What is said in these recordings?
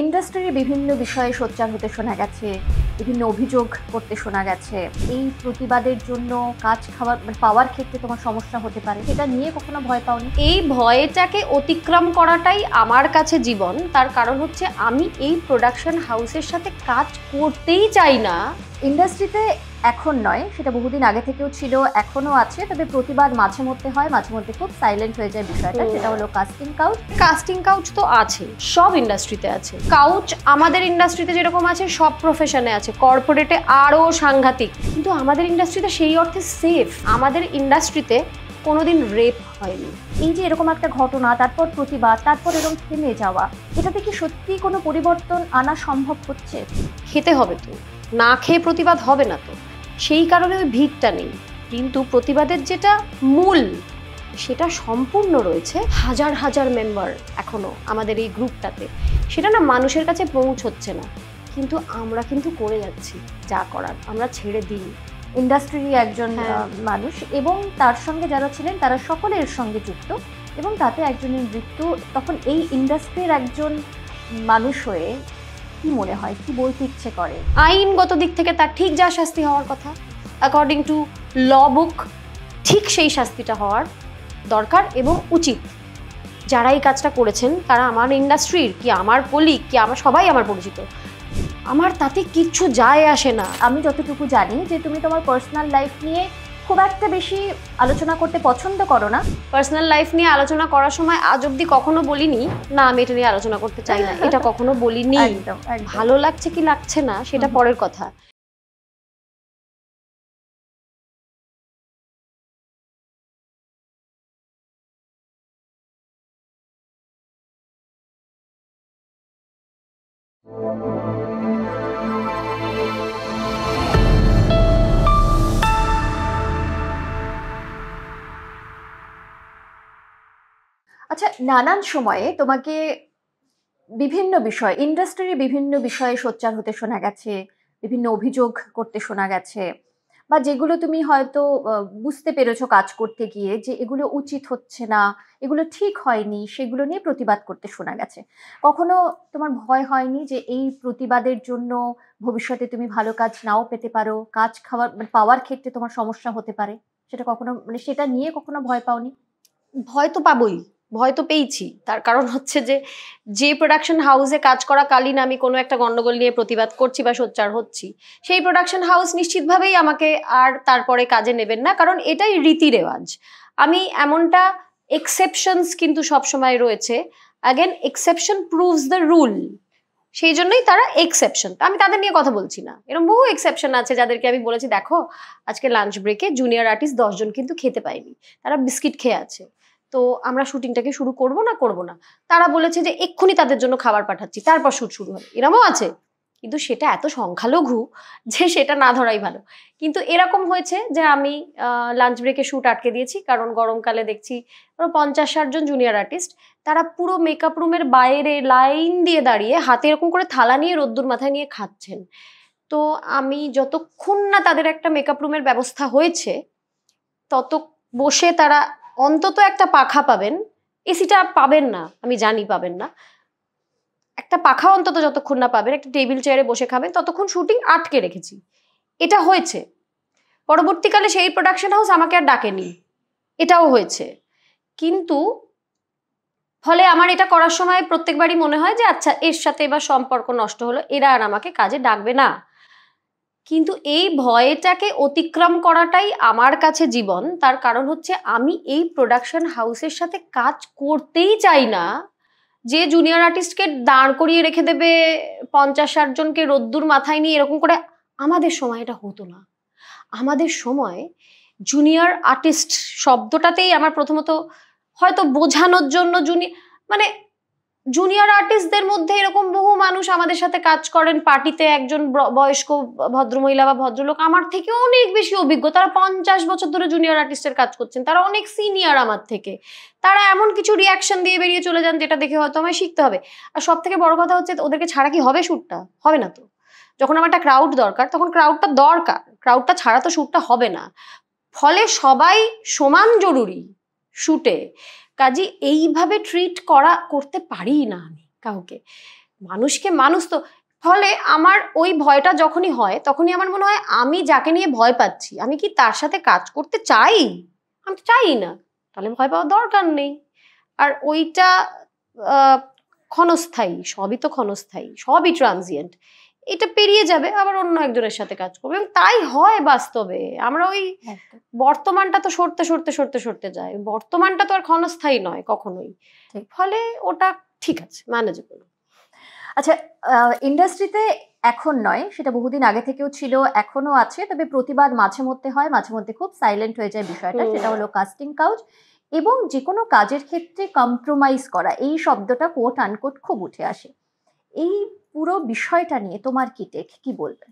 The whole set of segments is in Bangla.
ইন্ডাস্ট্রির বিভিন্ন বিষয়ে সোচ্চার হতে শোনা গেছে, বিভিন্ন অভিযোগ করতে শোনা গেছে। এই প্রতিবাদের জন্য কাজ পাওয়ার ক্ষেত্রে তোমার সমস্যা হতে পারে, এটা নিয়ে কখনো ভয় পাওনি? এই ভয়টাকে অতিক্রম করাটাই আমার কাছে জীবন। তার কারণ হচ্ছে আমি এই প্রোডাকশন হাউসের সাথে কাজ করতেই চাই না। ইন্ডাস্ট্রিতে এখন নয়, সেটা বহুদিন আগে থেকেও ছিল, এখনো আছে, তবে প্রতিবাদ মাঝে মধ্যে হয়, মাঝে মধ্যে খুব সাইলেন্ট হয়ে যায় বিষয়টা। সেটা হলো কাস্টিং কাউচ। কাস্টিং কাউচ তো আছে, সব ইন্ডাস্ট্রিতে আছে। কাউচ আমাদের ইন্ডাস্ট্রিতে যেরকম আছে সব প্রফেশনে আছে, কর্পোরেটে আরও সাংঘাতিক। কিন্তু আমাদের ইন্ডাস্ট্রিতে সেই অর্থে সেফ। আমাদের ইন্ডাস্ট্রিতে কোনোদিন রেপ হয়নি। এই যে এরকম একটা ঘটনা, তারপর প্রতিবাদ, তারপর এরকম থেমে যাওয়া, এটাতে কি সত্যি কোনো পরিবর্তন আনা সম্ভব হচ্ছে? খেতে হবে তো, না খেয়ে প্রতিবাদ হবে না তো, সেই কারণে ওই ভিড়টা নেই। কিন্তু প্রতিবাদের যেটা মূল, সেটা সম্পূর্ণ রয়েছে। হাজার হাজার মেম্বার এখনো আমাদের এই গ্রুপটাতে, সেটা না মানুষের কাছে পৌঁছচ্ছে না। কিন্তু আমরা কিন্তু করে যাচ্ছি, যা করার আমরা ছেড়ে দিই। ইন্ডাস্ট্রির একজন মানুষ এবং তার সঙ্গে যারা ছিলেন তারা সকলের সঙ্গে যুক্ত, এবং তাতে একজনের মৃত্যু। তখন এই ইন্ডাস্ট্রির একজন মানুষ হয়ে কি মনে হয়, কি বলতে ইচ্ছে করে? আইনগত দিক থেকে তার ঠিক যা শাস্তি হওয়ার কথা, অ্যাকর্ডিং টু ল বুক, ঠিক সেই শাস্তিটা হওয়ার দরকার এবং উচিত। যারা এই কাজটা করেছেন তারা আমার ইন্ডাস্ট্রির কি আমার কলিগ কি আমার সবাই আমার পরিচিত, আমার তাতে কিচ্ছু যায় আসে না। আমি যতটুকু জানি যে তুমি তোমার পার্সোনাল লাইফ নিয়ে খুব একটা বেশি আলোচনা করতে পছন্দ করো না। পার্সোনাল লাইফ নিয়ে আলোচনা করার সময় আজ অব্দি কখনো বলিনি না আমি এটা নিয়ে আলোচনা করতে চাই না, এটা কখনো বলিনি। ভালো লাগছে কি লাগছে না সেটা পরের কথা। আচ্ছা, নানান সময়ে তোমাকে বিভিন্ন বিষয়, ইন্ডাস্ট্রির বিভিন্ন বিষয়ে সোচ্চার হতে শোনা গেছে, বিভিন্ন অভিযোগ করতে শোনা গেছে, বা যেগুলো তুমি হয়তো বুঝতে পেরেছো কাজ করতে গিয়ে যে এগুলো উচিত হচ্ছে না, এগুলো ঠিক হয়নি, সেগুলো নিয়ে প্রতিবাদ করতে শোনা গেছে। কখনো তোমার ভয় হয়নি যে এই প্রতিবাদের জন্য ভবিষ্যতে তুমি ভালো কাজ নাও পেতে পারো, কাজ পাওয়ার ক্ষেত্রে তোমার সমস্যা হতে পারে? সেটা কখনো সেটা নিয়ে কখনো ভয় পাওনি? ভয় তো পাবই, ভয় তো পেয়েছি। তার কারণ হচ্ছে যে প্রোডাকশন হাউসে কাজ করাকালীন আমি কোনো একটা গন্ডগোল নিয়ে প্রতিবাদ করছি বা সোচ্চার হচ্ছি, সেই প্রোডাকশন হাউস নিশ্চিতভাবেই আমাকে আর তারপরে কাজে নেবেন না, কারণ এটাই রীতি রেওয়াজ। আমি এমনটা, এক্সেপশনস কিন্তু সবসময় রয়েছে। Again exception proves the rule, সেই জন্যই তারা এক্সেপশন। আমি তাদের নিয়ে কথা বলছি না, এরকম বহু এক্সেপশন আছে যাদেরকে আমি বলেছি দেখো আজকে লাঞ্চ ব্রেকে জুনিয়র আর্টিস্ট 10 জন কিন্তু খেতে পায়নি, তারা বিস্কিট খেয়ে আছে, তো আমরা শুটিংটাকে শুরু করব না। তারা বলেছে যে এক্ষুনি তাদের জন্য খাবার পাঠাচ্ছি, তারপর শুট শুরু হবে, এরকমও আছে। কিন্তু সেটা এত সংখ্যালঘু যে সেটা না ধরাই ভালো। কিন্তু এরকম হয়েছে যে আমি লাঞ্চ ব্রেকে শুট আটকে দিয়েছি, কারণ গরমকালে দেখছি 50-60 জন জুনিয়র আর্টিস্ট, তারা পুরো মেকআপ রুমের বাইরে লাইন দিয়ে দাঁড়িয়ে হাতে এরকম করে থালা নিয়ে রোদ্দুর মাথায় নিয়ে খাচ্ছেন। তো আমি যতক্ষণ না তাদের একটা মেকআপ রুমের ব্যবস্থা হয়েছে তত বসে তারা অন্তত একটা পাখা পাবেন, এসিটা পাবেন না, আমি জানি পাবেন না, একটা পাখা অন্তত যতক্ষণ না পাবেন, একটা টেবিল চেয়ারে বসে খাবেন, ততক্ষণ শুটিং আটকে রেখেছি। এটা হয়েছে। পরবর্তীকালে সেই প্রোডাকশন হাউস আমাকে আর ডাকেনি, এটাও হয়েছে। কিন্তু ফলে আমার এটা করার সময় প্রত্যেকবারই মনে হয় যে আচ্ছা এর সাথে এবার সম্পর্ক নষ্ট হলো, এরা আর আমাকে কাজে ডাকবে না। কিন্তু এই ভয়টাকে অতিক্রম করাটাই আমার কাছে জীবন। তার কারণ হচ্ছে আমি এই প্রোডাকশন হাউসের সাথে কাজ করতেই চাই না, যে জুনিয়র আর্টিস্টকে দাঁড় করিয়ে রেখে দেবে 50-60 জনকে রোদ্দুর মাথায় নিয়ে, এরকম করে। আমাদের সময় এটা হতো না। আমাদের সময় জুনিয়র আর্টিস্ট শব্দটাতেই আমার প্রথমত হয়তো বোঝানোর জন্য মানে জুনিয়র আর্টিস্টদের মধ্যে এরকম বহু মানুষ আমাদের সাথে কাজ করেন পার্টিতে, একজন বয়স্ক ভদ্রমহিলা বা ভদ্রলোক আমার থেকে অনেক বেশি অভিজ্ঞ, তারা 50 বছর ধরে জুনিয়র আর্টিস্টের কাজ করছেন, তারা অনেক সিনিয়র আমার থেকে, তারা এমন কিছু রিয়াকশন দিয়ে বেরিয়ে চলে যান যেটা দেখে হয়তো আমায় শিখতে হবে। আর সব থেকে বড় কথা হচ্ছে ওদেরকে ছাড়া কি হবে শ্যুটটা? হবে না তো। যখন আমার একটা ক্রাউড দরকার তখন ক্রাউডটা দরকার, ক্রাউডটা ছাড়া তো শ্যুটটা হবে না। ফলে সবাই সমান জরুরি শ্যুটে, কাজে এইভাবে ট্রিট করতে পারি না আমি কাউকে। মানুষকে মানুষ তো, ফলে আমার ওই ভয়টা যখনই হয় তখনই আমার মনে হয় আমি যাকে নিয়ে ভয় পাচ্ছি আমি কি তার সাথে কাজ করতে চাই? আমি তো চাই না, তাহলে ভয় পাওয়ার দরকার নেই। আর ওইটা আহ, ক্ষণস্থায়ী, সবই তো ক্ষণস্থায়ী, সবই ট্রানজিয়েন্ট। এটা পেরিয়ে যাবে, আবার অন্য একজনের সাথে কাজ করবে, এবং তাই হয় বাস্তবে। আমরা ওই একদম বর্তমানটা তো সরতে সরতে সরতে সরতে যায়, বর্তমানটা তো আর ক্ষণস্থায়ী নয় কখনোই। ঠিক। ফলে ওটা ঠিক আছে, ম্যানেজেবল। আচ্ছা, ইন্ডাস্ট্রিতে এখন নয়, সেটা বহুদিন আগে থেকেও ছিল, এখনো আছে, তবে প্রতিবাদ মাঝে মধ্যে হয়, মাঝে মধ্যে খুব সাইলেন্ট হয়ে যায় বিষয়টা, সেটা হলো কাস্টিং কাউচ এবং যে কোনো কাজের ক্ষেত্রে কম্প্রোমাইজ করা, এই শব্দটা কোট আনকোট খুব উঠে আসে। এই পুরো বিষয়টা নিয়ে তোমার কি টেক, কি বলবে?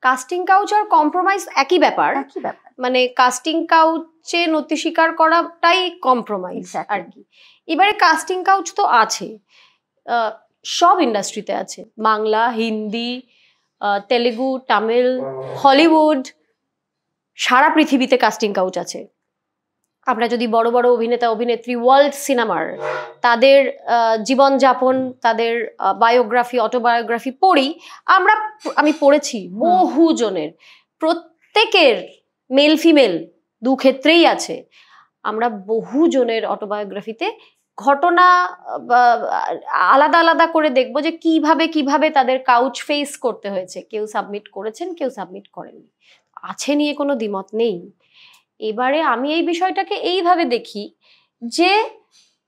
কাস্টিং কাউচ আর কম্প্রোমাইজ একই ব্যাপার। একই ব্যাপার। মানে কাস্টিং কাউচে নতি স্বীকার করাটাই কম্প্রোমাইজ Exactly. আর কি। এবারে কাস্টিং কাউচ তো আছে, সব ইন্ডাস্ট্রিতে আছে, বাংলা, হিন্দি, তেলেগু, তামিল, হলিউড, সারা পৃথিবীতে কাস্টিং কাউচ আছে। আমরা যদি বড় বড় অভিনেতা অভিনেত্রী ওয়ার্ল্ড সিনেমার তাদের জীবনযাপন, তাদের বায়োগ্রাফি, অটোবায়োগ্রাফি পড়ি, আমি পড়েছি বহু জনের, প্রত্যেকের মেল ফিমেল দু ক্ষেত্রেই আছে। আমরা বহু জনের অটোবায়োগ্রাফিতে ঘটনা আলাদা আলাদা করে দেখবো যে কিভাবে কিভাবে তাদের কাউচ ফেস করতে হয়েছে। কেউ সাবমিট করেছেন, কেউ সাবমিট করেননি, আছে নিয়ে কোনো দ্বিমত নেই। এবারে আমি এই বিষয়টাকে এইভাবে দেখি যে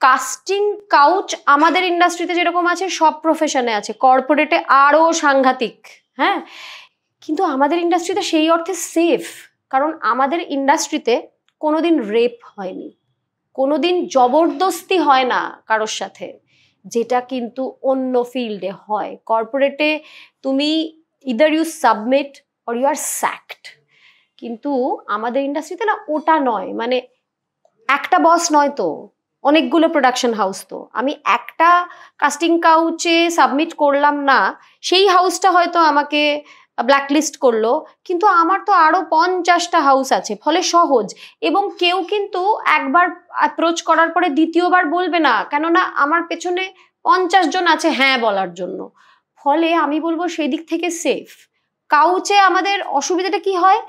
কাস্টিং কাউচ আমাদের ইন্ডাস্ট্রিতে যেরকম আছে সব প্রফেশনে আছে, কর্পোরেটে আরো সাংঘাতিক। হ্যাঁ, কিন্তু আমাদের ইন্ডাস্ট্রিতে সেই অর্থে সেফ, কারণ আমাদের ইন্ডাস্ট্রিতে কোনোদিন রেপ হয়নি, কোনোদিন জবরদস্তি হয় না কারোর সাথে, যেটা কিন্তু অন্য ফিল্ডে হয়। কর্পোরেটে তুমি either you submit or you are sacked, কিন্তু আমাদের ইন্ডাস্ট্রিতে না ওটা নয়। মানে একটা বস নয় তো, অনেকগুলো প্রোডাকশন হাউস, তো আমি একটা কাস্টিং কাউচে সাবমিট করলাম না, সেই হাউসটা হয়তো আমাকে ব্ল্যাকলিস্ট করলো, কিন্তু আমার তো আরো 50টা হাউস আছে, ফলে সহজ। এবং কেউ কিন্তু একবার অ্যাপ্রোচ করার পরে দ্বিতীয়বার বলবে না, কেননা আমার পেছনে 50 জন আছে হ্যাঁ বলার জন্য। ফলে আমি বলবো সেই দিক থেকে সেফ। কাউচে আমাদের অসুবিধাটা কি হয়,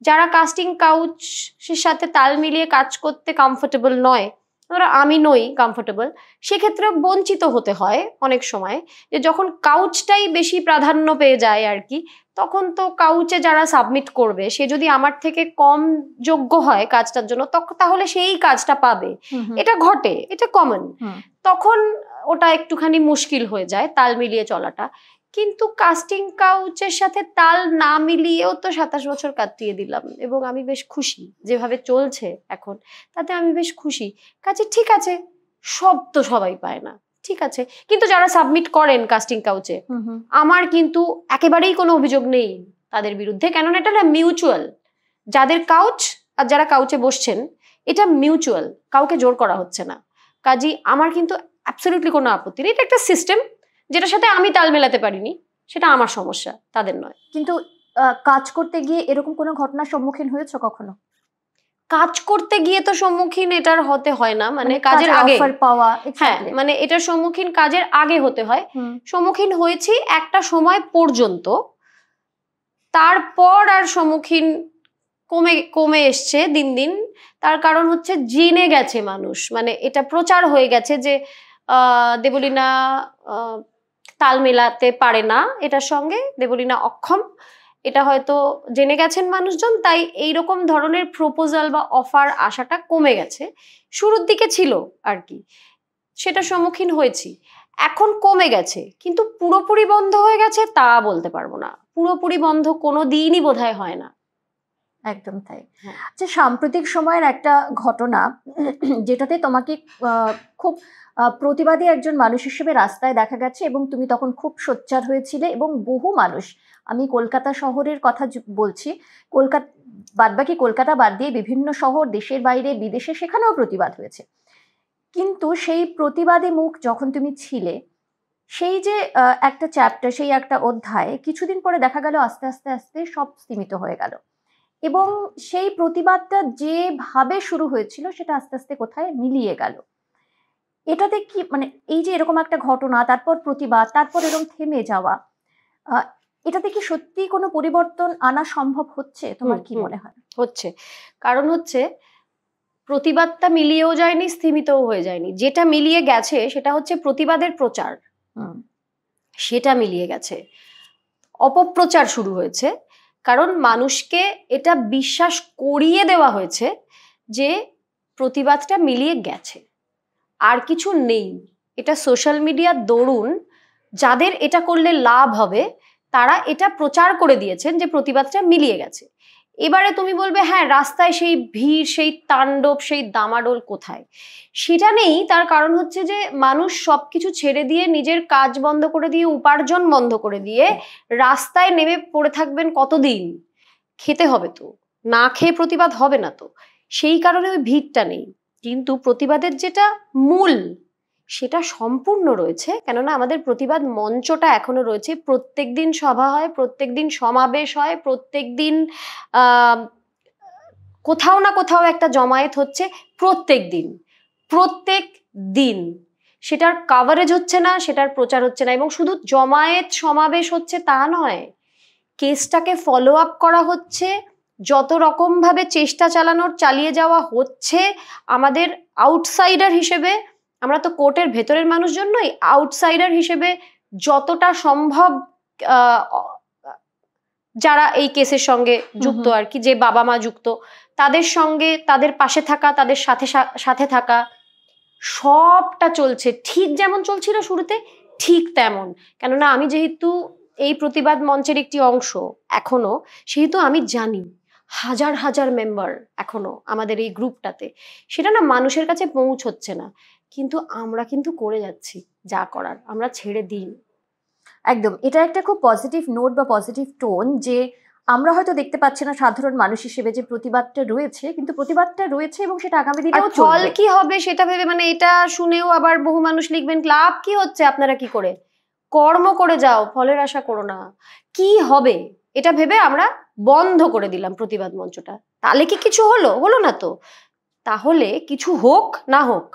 যারা কাস্টিং কাউচের সাথে তাল মিলিয়ে কাজ করতে কমফোর্টেবল নয়, ধরো আমি নই কমফোর্টেবল, সেক্ষেত্রে বঞ্চিত হতে হয় অনেক সময়। যে যখন কাউচটাই বেশি প্রাধান্য পেয়ে যায় আর কি, তখন তো কাউচে যারা সাবমিট করবে সে যদি আমার থেকে কম যোগ্য হয় কাজটার জন্য, তাহলে সেই কাজটা পাবে। এটা ঘটে, এটা কমন। তখন ওটা একটুখানি মুশকিল হয়ে যায় তাল মিলিয়ে চলাটা। কিন্তু কাস্টিং কাউচের সাথে তাল না মিলিয়েও তো 27 বছর কাটিয়ে দিলাম, এবং আমি বেশ খুশি যেভাবে চলছে এখন, তাতে আমি বেশ খুশি। কাজে ঠিক আছে, সব তো সবাই পায় না, ঠিক আছে। কিন্তু যারা সাবমিট করেন কাস্টিং কাউচে, আমার কিন্তু একেবারেই কোনো অভিযোগ নেই তাদের বিরুদ্ধে, কেননা এটা না মিউচুয়াল। যাদের কাউচ আর যারা কাউচে বসছেন, এটা মিউচুয়াল, কাউকে জোর করা হচ্ছে না। কাজী আমার কিন্তু অ্যাবসলিউটলি কোনো আপত্তি নেই। এটা একটা সিস্টেম যেটার সাথে আমি তাল মেলাতে পারিনি, সেটা আমার সমস্যা, তাদের নয়। কিন্তু কাজ করতে গিয়ে এরকম কোনো ঘটনার সম্মুখীন হয়েছো কখনো? কাজ করতে গিয়ে তো সম্মুখীন এটার হতে হয় না, মানে কাজের আগে পাওয়া। হ্যাঁ, মানে এটার সম্মুখীন কাজের আগে হতে হয়। সম্মুখীন হয়েছি একটা সময় পর্যন্ত, তারপর আর সম্মুখীন কমে কমে এসছে দিন দিন। তার কারণ হচ্ছে জেনে গেছে মানুষ, মানে এটা প্রচার হয়ে গেছে যে দেবলীনা তাল মেলাতে পারে না এটার সঙ্গে, দেবলীনা অক্ষম, এটা হয়তো জেনে গেছেন মানুষজন, তাই এইরকম ধরনের প্রপোজাল বা অফার আসাটা কমে গেছে। শুরুর দিকে ছিল আর কি, সেটা সম্মুখীন হয়েছি। এখন কমে গেছে, কিন্তু পুরোপুরি বন্ধ হয়ে গেছে তা বলতে পারবো না। পুরোপুরি বন্ধ কোনো দিনই বোধহয় হয় না। একদম তাই। আচ্ছা, সাম্প্রতিক সময়ের একটা ঘটনা যেটাতে তোমাকে খুব প্রতিবাদী একজন মানুষ হিসেবে রাস্তায় দেখা গেছে, এবং তুমি তখন খুব সোচ্চার হয়েছিলে, এবং বহু মানুষ, আমি কলকাতা শহরের কথা বলছি, বাদবাকি কলকাতা বাদ দিয়ে বিভিন্ন শহর, দেশের বাইরে বিদেশে, সেখানেও প্রতিবাদ হয়েছে। কিন্তু সেই প্রতিবাদী মুখ যখন তুমি ছিলে, সেই যে একটা চ্যাপ্টার, সেই একটা অধ্যায়, কিছুদিন পরে দেখা গেল আস্তে আস্তে আস্তে সব সীমিত হয়ে গেল, এবং সেই প্রতিবাদটা যেভাবে শুরু হয়েছিল সেটা আস্তে আস্তে কোথায় মিলিয়ে গেল। এটাতে কি মানে এই যে এরকম একটা ঘটনা, তারপর প্রতিবাদ, তারপর এরকম থেমে যাওয়া, আহ, এটাতে কি সত্যি কোনো পরিবর্তন আনা সম্ভব হচ্ছে? তোমার কি মনে হয়? হচ্ছে। কারণ হচ্ছে প্রতিবাদটা মিলিয়েও যায়নি, স্থিমিতও হয়ে যায়নি। যেটা মিলিয়ে গেছে সেটা হচ্ছে প্রতিবাদের প্রচার, সেটা মিলিয়ে গেছে। অপপ্রচার শুরু হয়েছে, কারণ মানুষকে এটা বিশ্বাস করিয়ে দেওয়া হয়েছে যে প্রতিবাদটা মিলিয়ে গেছে, আর কিছু নেই। এটা সোশ্যাল মিডিয়ার দরুন যাদের এটা করলে লাভ হবে তারা এটা প্রচার করে দিয়েছেন যে প্রতিবাদটা মিলিয়ে গেছে। এবারে তুমি বলবে হ্যাঁ, রাস্তায় সেই ভিড়, সেই তাণ্ডব, সেই দামাডোল কোথায়? সেটা নেই। তার কারণ হচ্ছে যে মানুষ সবকিছু ছেড়ে দিয়ে, নিজের কাজ বন্ধ করে দিয়ে, উপার্জন বন্ধ করে দিয়ে রাস্তায় নেমে পড়ে থাকবেন কতদিন? খেতে হবে তো, না খেয়ে প্রতিবাদ হবে না তো। সেই কারণে ওই ভিড়টা নেই। কিন্তু প্রতিবাদের যেটা মূল, সেটা সম্পূর্ণ রয়েছে। কেননা আমাদের প্রতিবাদ মঞ্চটা এখনো রয়েছে। প্রত্যেকদিন সভা হয়, প্রত্যেকদিন সমাবেশ হয়, প্রত্যেকদিন কোথাও না কোথাও একটা জমায়েত হচ্ছে। প্রত্যেক দিন সেটার কাভারেজ হচ্ছে না, সেটার প্রচার হচ্ছে না। এবং শুধু জমায়েত সমাবেশ হচ্ছে তা নয়, কেসটাকে ফলো আপ করা হচ্ছে, যত রকম ভাবে চেষ্টা চালিয়ে যাওয়া হচ্ছে। আমাদের আউটসাইডার হিসেবে, আমরা তো কোর্টের ভেতরের মানুষজন নই, আউটসাইডার হিসেবে যতটা সম্ভব যারা এই কেসের সঙ্গে যুক্ত আর কি, যে বাবা মা যুক্ত, তাদের সঙ্গে, তাদের পাশে থাকা, তাদের সাথে থাকা, সবটা চলছে ঠিক যেমন চলছিল শুরুতে, ঠিক তেমন। কেননা আমি যেহেতু এই প্রতিবাদ মঞ্চের একটি অংশ এখনো, সেহেতু আমি জানি হাজার হাজার মেম্বার এখনো আমাদের এই গ্রুপটাতে। সেটা না মানুষের কাছে পৌঁছচ্ছে না, কিন্তু আমরা কিন্তু করে যাচ্ছি যা করার, আমরা ছেড়ে দিই। একদম, এটা একটা খুব পজিটিভ নোট বা পজিটিভ টোন, যে আমরা হয়তো দেখতে পাচ্ছি না সাধারণ মানুষ হিসেবে যে প্রতিবাদটা রয়েছে, কিন্তু প্রতিবাদটা রয়েছে এবং সেটা আগামী দিনেও ফল চলবে। কি হবে সেটা ভেবে, মানে এটা শুনেও আবার বহু মানুষ লিখবেন লাভ কি হচ্ছে, আপনারা কি করে কর্ম করে যাও, ফলের আশা করো না। কি হবে এটা ভেবে আমরা বন্ধ করে দিলাম প্রতিবাদ মঞ্চটা। তাহলে কি কিছু হলো? হলো না তো। তাহলে কিছু হোক না হোক,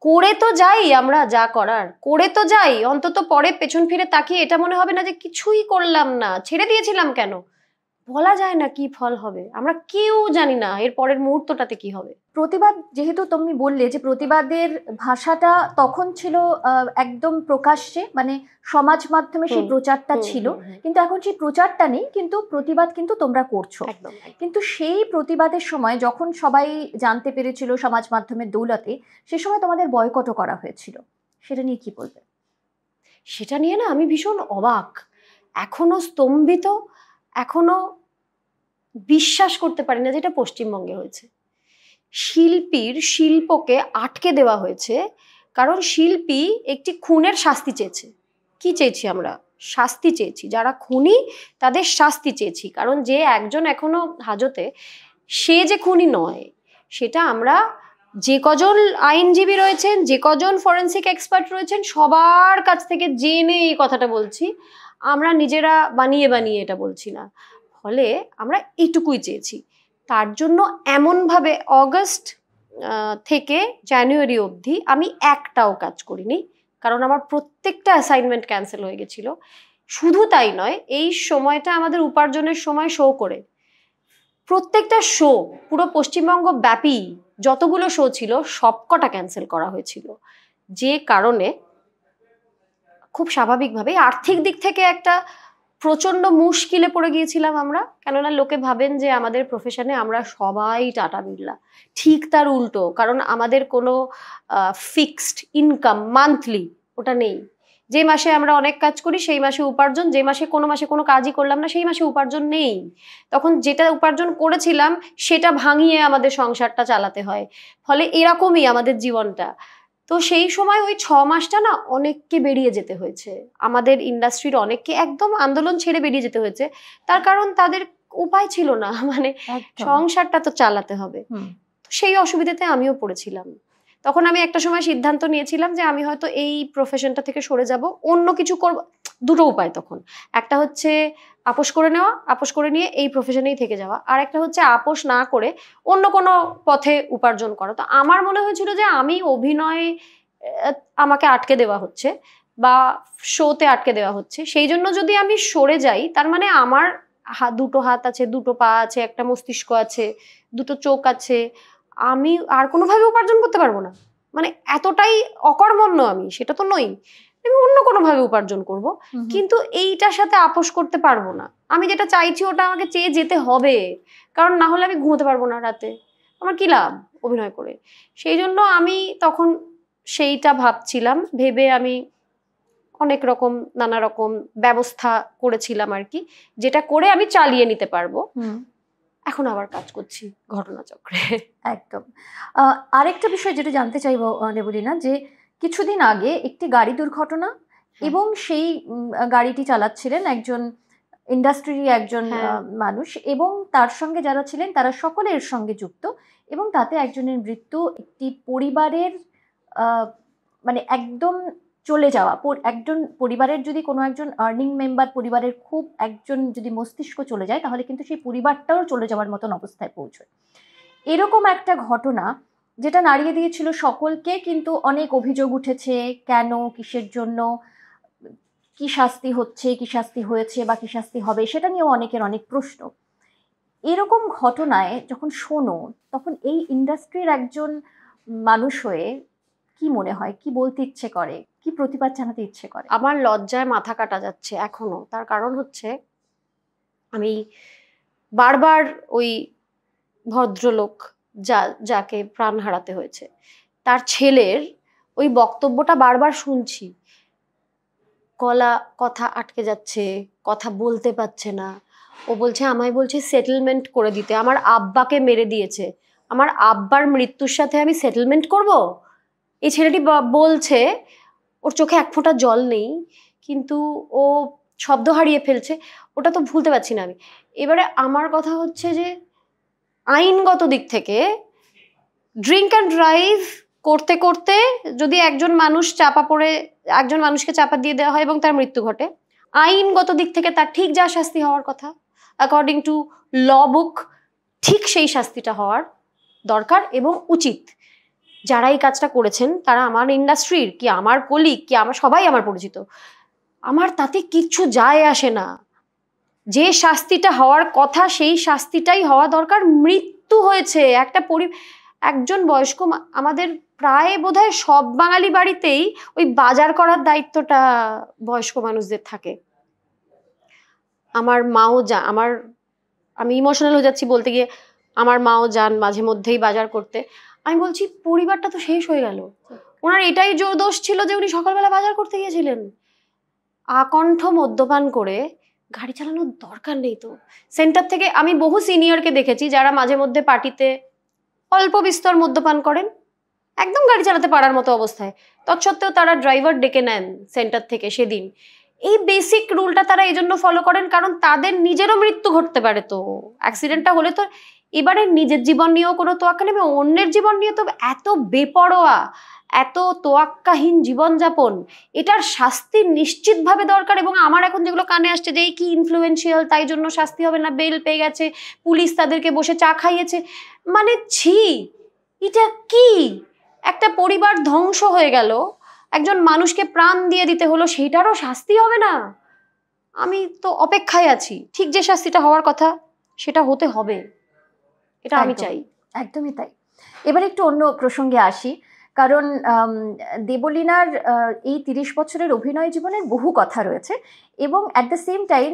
করে তো যাই, আমরা যা করার করে তো যাই। অন্তত পরে পেছন ফিরে তাকিয়ে এটা মনে হবে না যে কিছুই করলাম না, ছেড়ে দিয়েছিলাম কেন। বলা যায় না কি ফল হবে, আমরা কেউ জানি না এর পরের মুহূর্তটাতে কি হবে। প্রতিবাদ, যেহেতু তুমি বললে যে প্রতিবাদের ভাষাটা তখন ছিল একদম প্রকাশ্যে, মানে সমাজ মাধ্যমে সেই প্রচারটা ছিল, কিন্তু এখন সেই প্রচারটা নেই, কিন্তু প্রতিবাদ কিন্তু তোমরা করছো। কিন্তু সেই প্রতিবাদের সময় যখন সবাই জানতে পেরেছিল সমাজ মাধ্যমের দৌলতে, সে সময় তোমাদের বয়কটও করা হয়েছিল, সেটা নিয়ে কি বলবে? সেটা নিয়ে না আমি ভীষণ অবাক, এখনো স্তম্ভিত, এখনো বিশ্বাস করতে পারি না যেটা পশ্চিমবঙ্গে হয়েছে। শিল্পীর শিল্পকে আটকে দেওয়া হয়েছে, কারণ শিল্পী একটি খুনের শাস্তি চেয়েছে। কি চেয়েছি আমরা? শাস্তি চেয়েছি। যারা খুনি তাদের শাস্তি চেয়েছি, কারণ যে একজন এখনো হাজতে, সে যে খুনি নয় সেটা আমরা, যে কজন আইনজীবী রয়েছেন, যে কজন ফরেন্সিক এক্সপার্ট রয়েছেন, সবার কাছ থেকে জেনে এই কথাটা বলছি। আমরা নিজেরা বানিয়ে বানিয়ে এটা বলছি না। ফলে আমরা এইটুকুই চেয়েছি। তার জন্য এমনভাবে অগস্ট থেকে জানুয়ারি অবধি আমি একটাও কাজ করিনি, কারণ আমার প্রত্যেকটা অ্যাসাইনমেন্ট ক্যান্সেল হয়ে গেছিল। শুধু তাই নয়, এই সময়টা আমাদের উপার্জনের সময় শো করে, প্রত্যেকটা শো পুরো পশ্চিমবঙ্গ ব্যাপী যতগুলো শো ছিল সবকটা ক্যান্সেল করা হয়েছিল। যে কারণে খুব স্বাভাবিকভাবেই আর্থিক দিক থেকে একটা প্রচন্ড মুশকিলে পড়ে গিয়েছিলাম আমরা। কেননা লোকে ভাবেন যে আমাদের প্রফেশনে আমরা সবাই টাটা বিড়লা, ঠিক তার উল্টো। কারণ আমাদের কোনো ফিক্সড ইনকাম মান্থলি ওটা নেই। যে মাসে আমরা অনেক কাজ করি সেই মাসে উপার্জন, যে মাসে কোনো কাজই করলাম না সেই মাসে উপার্জন নেই। তখন যেটা উপার্জন করেছিলাম সেটা ভাঙিয়ে আমাদের সংসারটা চালাতে হয়। ফলে এরকমই আমাদের জীবনটা। তো সেই সময় ওই 6 মাসটা না অনেককে বেরিয়ে যেতে হয়েছে, আমাদের ইন্ডাস্ট্রির অনেককে একদম আন্দোলন ছেড়ে বেরিয়ে যেতে হয়েছে। তার কারণ তাদের উপায় ছিল না, মানে সংসারটা তো চালাতে হবে। সেই অসুবিধাতে আমিও পড়েছিলাম। তখন আমি একটা সময় সিদ্ধান্ত নিয়েছিলাম যে আমি হয়তো এই প্রফেশনটা থেকে সরে যাব, অন্য কিছু করব। দুটো উপায় তখন, একটা হচ্ছে আপোষ করে নেওয়া, আপোষ করে নিয়ে এই প্রফেশনেই থেকে যাওয়া, আর একটা হচ্ছে আপোষ না করে অন্য কোনো পথে উপার্জন করা। তো আমার মনে হয়েছিল যে আমি অভিনয় আমাকে আটকে দেওয়া হচ্ছে বা শোতে আটকে দেওয়া হচ্ছে, সেই জন্য যদি আমি সরে যাই তার মানে আমার দুটো হাত আছে, দুটো পা আছে, একটা মস্তিষ্ক আছে, দুটো চোখ আছে, আমি আর কোনোভাবে উপার্জন করতে পারবো না। মানে এতটাই অকর্মণ্য আমি, সেটা তো নই, আমি অন্য কোনোভাবে উপার্জন করব, কিন্তু এইটার সাথে আপোষ করতে পারবো না। আমি যেটা চাইছি ওটা আমাকে চেয়ে যেতে হবে, কারণ না হলে আমি ঘুমোতে পারবো না রাতে, আমার কি লাভ অভিনয় করে। সেই জন্য আমি তখন সেইটা ভাবছিলাম, ভেবে আমি অনেক রকম নানা রকম ব্যবস্থা করেছিলাম আর কি, যেটা করে আমি চালিয়ে নিতে পারবো। এখন আবার কাজ করছি ঘটনাচক্রে। একদম। আরেকটা বিষয় যেটা জানতে চাইবো দেবলীনা, যে কিছুদিন আগে একটি গাড়ি দুর্ঘটনা, এবং সেই গাড়িটি চালাচ্ছিলেন একজন ইন্ডাস্ট্রির একজন মানুষ, এবং তার সঙ্গে যারা ছিলেন তারা সকলে এর সঙ্গে যুক্ত, এবং তাতে একজনের মৃত্যু, একটি পরিবারের মানে একদম চলে যাওয়া, একজন পরিবারের যদি কোনো একজন আর্নিং মেম্বার, পরিবারের খুব একজন যদি মস্তিষ্ক চলে যায়, তাহলে কিন্তু সেই পরিবারটাও চলে যাওয়ার মতন অবস্থায় পৌঁছয়। এরকম একটা ঘটনা যেটা নাড়িয়ে দিয়েছিল সকলকে, কিন্তু অনেক অভিযোগ উঠেছে, কেন, কিসের জন্য, কি শাস্তি হচ্ছে, কি শাস্তি হয়েছে বা কি শাস্তি হবে, সেটা নিয়েও অনেকের অনেক প্রশ্ন। এরকম ঘটনায় যখন শোনো, তখন এই ইন্ডাস্ট্রির একজন মানুষ হয়ে কি মনে হয়, কি বলতে ইচ্ছে করে, কি প্রতিবাদ জানাতে ইচ্ছে করে? আমার লজ্জায় মাথা কাটা যাচ্ছে এখনো। তার কারণ হচ্ছে আমি বারবার ওই ভদ্রলোক যাকে প্রাণ হারাতে হয়েছে তার ছেলের ওই বক্তব্যটা বারবার শুনছি, কথা আটকে যাচ্ছে, কথা বলতে পারছে না। ও বলছে, আমায় বলছে সেটেলমেন্ট করে দিতে, আমার আব্বাকে মেরে দিয়েছে, আমার আব্বার মৃত্যুর সাথে আমি সেটেলমেন্ট করব। এই ছেলেটি বলছে, ওর চোখে এক ফোঁটা জল নেই, কিন্তু ও শব্দ হারিয়ে ফেলছে, ওটা তো ভুলতে পারছি না আমি। এবারে আমার কথা হচ্ছে যে আইনগত দিক থেকে ড্রিঙ্ক অ্যান্ড ড্রাইভ করতে করতে যদি একজন মানুষকে চাপা দিয়ে দেওয়া হয় এবং তার মৃত্যু ঘটে, আইনগত দিক থেকে তার ঠিক যা শাস্তি হওয়ার কথা, অ্যাকর্ডিং টু ল বুক, ঠিক সেই শাস্তিটা হওয়ার দরকার এবং উচিত। যারা এই কাজটা করেছেন তারা আমার ইন্ডাস্ট্রির কি আমার কলিগ কি আমার সবাই আমার পরিচিত, আমার তাতে কিচ্ছু যায় আসে না। যে শাস্তিটা হওয়ার কথা সেই শাস্তিটাই হওয়া দরকার। মৃত্যু হয়েছে একজন বয়স্ক, আমাদের প্রায় বোধহয় সব বাঙালি বাড়িতেই ওই বাজার করার দায়িত্বটা বয়স্ক মানুষদের থাকে। আমার মাও আমি ইমোশনাল হয়ে যাচ্ছি বলতে গিয়ে, আমার মাও যান মাঝে মধ্যেই বাজার করতে। আমি বলছি পরিবারটা তো শেষ হয়ে গেল, ওনার এটাই জোর দোষ ছিল যে উনি সকালবেলা বাজার করতে গিয়েছিলেন। আকণ্ঠ মদ্যপান করে গাড়ি চালানোর দরকার নেই তো। সেন্টার থেকে আমি বহু সিনিয়রকে দেখেছি যারা মাঝে মধ্যে পার্টিতে অল্প বিস্তর মদ্যপান করেন, একদম গাড়ি চালাতে পারার মতো অবস্থায়, তৎসত্ত্বেও তারা ড্রাইভার ডেকে নেন সেন্টার থেকে। সেদিন এই বেসিক রুলটা তারা এই জন্য ফলো করেন কারণ তাদের নিজেরও মৃত্যু ঘটতে পারে, তো অ্যাক্সিডেন্টটা হলে তো এবারে নিজের জীবন নিয়েও কোনো তোয়াক্কা নেবে, অন্যের জীবন নিয়ে তো এত বেপরোয়া, এত তোয়াক্কাহীন জীবনযাপন, এটার শাস্তি নিশ্চিতভাবে দরকার। এবং আমার এখন যেগুলো কানে আসছে যে এই কি ইনফ্লুয়েন্সিয়াল, তাই জন্য শাস্তি হবে না, বেল পেয়ে গেছে, পুলিশ তাদেরকে বসে চা খাইয়েছে, মানে ছি, এটা কি? একটা পরিবার ধ্বংস হয়ে গেল, একজন মানুষকে প্রাণ দিয়ে দিতে হলো, সেইটারও শাস্তি হবে না? আমি তো অপেক্ষায় আছি, ঠিক যে শাস্তিটা হওয়ার কথা সেটা হতে হবে, এটা আমি চাই। একদমই তাই। এবার একটু অন্য প্রসঙ্গে আসি, কারণ দেবলীনার এই 30 বছরের অভিনয় জীবনের বহু কথা রয়েছে, এবং অ্যাট দ্য সেম টাইম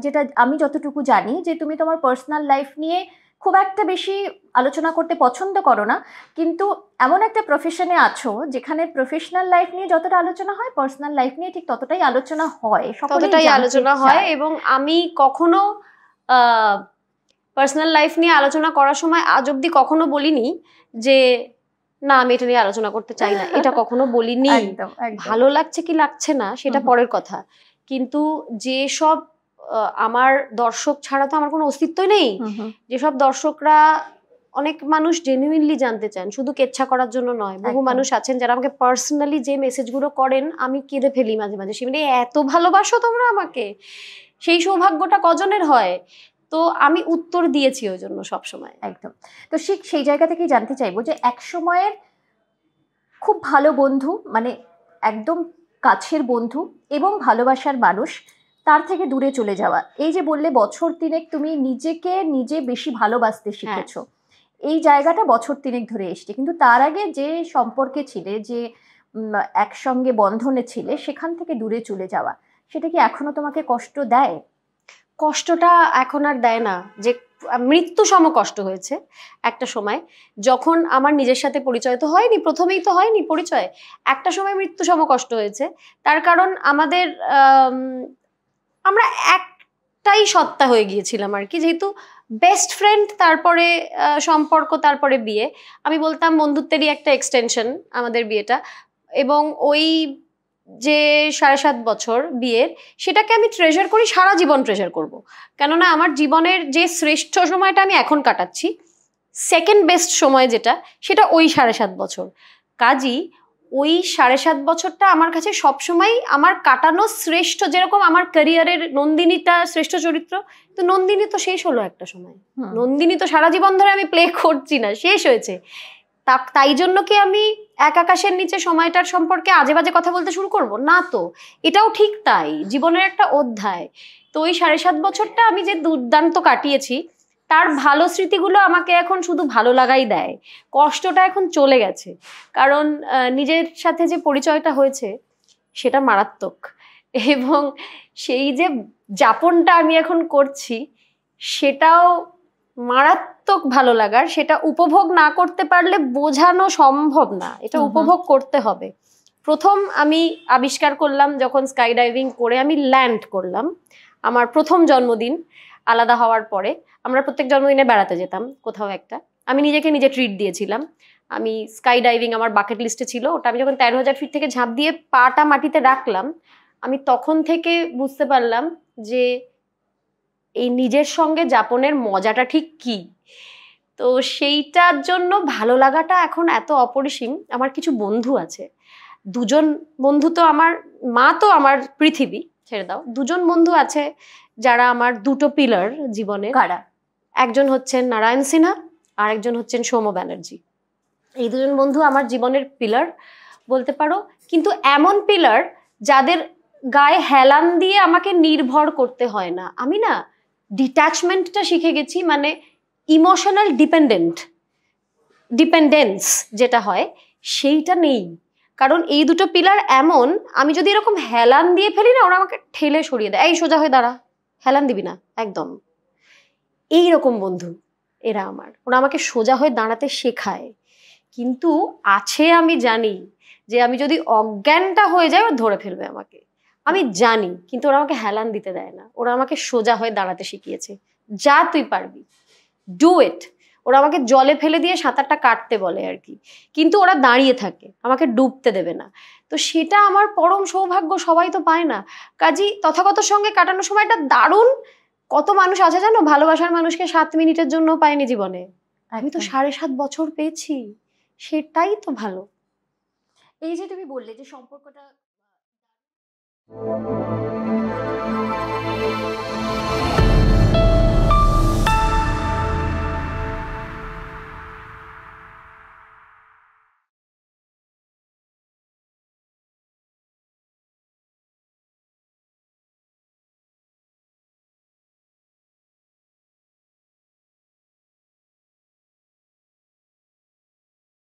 যেটা আমি যতটুকু জানি যে তুমি তোমার পার্সোনাল লাইফ নিয়ে খুব একটা বেশি আলোচনা করতে পছন্দ করো না, কিন্তু এমন একটা প্রফেশনে আছো যেখানে প্রফেশনাল লাইফ নিয়ে যতটা আলোচনা হয়, পার্সোনাল লাইফ নিয়ে ঠিক ততটাই আলোচনা হয়, ততটাই আলোচনা হয়। এবং আমি কখনো পার্সোনাল লাইফ নিয়ে আলোচনা করার সময় আজ অব্দি কখনো বলিনি যে না আমি এটা নিয়ে আলোচনা করতে চাই না, এটা কখনো বলিনি। ভালো লাগছে কি লাগছে না সেটা পরের কথা, কিন্তু যেসব আমার দর্শক ছাড়া তো আমার কোনো অস্তিত্বই নেই, যেসব দর্শকরা, অনেক মানুষ জেনুইনলি জানতে চান, শুধু কেচ্ছা করার জন্য নয়, বহু মানুষ আছেন যারা আমাকে পার্সোনালি যে মেসেজগুলো করেন আমি কেঁদে ফেলি মাঝে মাঝে, সে মানে এত ভালোবাসো তোমরা আমাকে, সেই সৌভাগ্যটা কজনের হয়? তো আমি উত্তর দিয়েছি ওই জন্য সবসময়। একদম। তো সেই জায়গা থেকেই জানতে চাইবো যে এক সময়ের খুব ভালো বন্ধু, মানে একদম কাছের বন্ধু এবং ভালোবাসার মানুষ, তার থেকে দূরে চলে যাওয়া। এই যে বললে বছর তিনেক তুমি নিজেকে নিজে বেশি ভালোবাসতে হ্যাঁ। শিখেছো, এই জায়গাটা বছর তিনেক ধরে এসছে, কিন্তু তার আগে যে সম্পর্কে ছিলে, যে একসঙ্গে বন্ধনে ছিলে, সেখান থেকে দূরে চলে যাওয়া, সেটা কি এখনো তোমাকে কষ্ট দেয়? কষ্টটা এখন আর দেয় না, যে মৃত্যু সম কষ্ট হয়েছে একটা সময়, যখন আমার নিজের সাথে পরিচয় তো হয়নি, প্রথমেই তো হয়নি পরিচয়, একটা সময় মৃত্যু সম কষ্ট হয়েছে। তার কারণ আমাদের আমরা একটাই সত্তা হয়ে গিয়েছিলাম আর কি, যেহেতু বেস্ট ফ্রেন্ড, তারপরে সম্পর্ক, তারপরে বিয়ে। আমি বলতাম বন্ধুত্বেরই একটা এক্সটেনশন আমাদের বিয়েটা। এবং ওই যে 7.5 বছর বিয়ের, সেটাকে আমি ট্রেজার করি, সারা জীবন ট্রেজার করব। কেননা আমার জীবনের যে শ্রেষ্ঠ সময়টা আমি এখন কাটাচ্ছি, সেকেন্ড বেস্ট সময় যেটা, সেটা ওই 7.5 বছর। কাজী ওই 7.5 বছরটা আমার কাছে সবসময় আমার কাটানো শ্রেষ্ঠ, যেরকম আমার ক্যারিয়ারের নন্দিনীটা শ্রেষ্ঠ চরিত্র, তো নন্দিনী তো শেষ হলো একটা সময়। নন্দিনী তো সারা জীবন ধরে আমি প্লে করছি না, শেষ হয়েছে। তাই জন্য কি আমি এক আকাশের নিচে সময়টার সম্পর্কে আজে বাজে কথা বলতে শুরু করব না? তো এটাও ঠিক তাই, জীবনের একটা অধ্যায়। তো ওই 7.5 বছরটা আমি যে দুর্দান্ত কাটিয়েছি, তার ভালো স্মৃতিগুলো আমাকে এখন শুধু ভালো লাগাই দেয়। কষ্টটা এখন চলে গেছে, কারণ নিজের সাথে যে পরিচয়টা হয়েছে সেটা মারাত্মক। এবং সেই যে যাপনটা আমি এখন করছি, সেটাও মারাত্মক ভালো লাগার। সেটা উপভোগ না করতে পারলে বোঝানো সম্ভব না, এটা উপভোগ করতে হবে। প্রথম আমি আবিষ্কার করলাম যখন স্কাই ডাইভিং করে আমি ল্যান্ড করলাম, আমার প্রথম জন্মদিন আলাদা হওয়ার পরে। আমরা প্রত্যেক জন্মদিনে বেড়াতে যেতাম কোথাও একটা, আমি নিজেকে নিজে ট্রিট দিয়েছিলাম। আমি স্কাই ডাইভিং আমার বাকেট লিস্টে ছিল, ওটা আমি যখন 13,000 ফিট থেকে ঝাঁপ দিয়ে পাটা মাটিতে রাখলাম, আমি তখন থেকে বুঝতে পারলাম যে এই নিজের সঙ্গে যাপনের মজাটা ঠিক কি। তো সেইটার জন্য ভালো লাগাটা এখন এত অপরিসীম। আমার কিছু বন্ধু আছে, দুজন বন্ধু তো আমার মা, তো আমার পৃথিবী, ছেড়ে দাও। দুজন বন্ধু আছে যারা আমার দুটো পিলার জীবনে। কারা? একজন হচ্ছেন নারায়ণ সিনহা, আর একজন হচ্ছেন সৌম্য ব্যানার্জি। এই দুজন বন্ধু আমার জীবনের পিলার বলতে পারো, কিন্তু এমন পিলার যাদের গায়ে হেলান দিয়ে আমাকে নির্ভর করতে হয় না। আমি না ডিট্যাচমেন্টটা শিখে গেছি, মানে ইমোশনাল ডিপেন্ডেন্স যেটা হয় সেইটা নেই। কারণ এই দুটো পিলার এমন, আমি যদি এরকম হেলান দিয়ে ফেলি না, ওরা আমাকে ঠেলে সরিয়ে দেয়, এই সোজা হয়ে দাঁড়া, হেলান দিবি না একদম। এই রকম বন্ধু এরা আমার, ওরা আমাকে সোজা হয়ে দাঁড়াতে শেখায়। কিন্তু আছে, আমি জানি যে আমি যদি অজ্ঞানটা হয়ে যায় ওরা ধরে ফেলবে আমাকে, আমি জানি, কিন্তু ওরা আমাকে হেলান দিতে দেয় না। ওরা আমাকে সোজা হয়ে দাঁড়াতে শিখিয়েছে, যা তুই পারবি, ডু ইট। ওরা আমাকে জলে ফেলে দিয়ে সাঁতারটা কাটতে বলে আর কি, কিন্তু ওরা দাঁড়িয়ে থাকে, আমাকে ডুবতে দেবে না। তো সেটা আমার পরম সৌভাগ্য, সবাই তো পায় না। কাজী তথাগতর সঙ্গে কাটানোর সময়টা দারুণ। কত মানুষ আছে জানো, ভালোবাসার মানুষকে 7 মিনিটের জন্য পায়নি জীবনে, আমি তো 7.5 বছর পেয়েছি, সেটাই তো ভালো। এই যে তুমি বললে যে সম্পর্কটা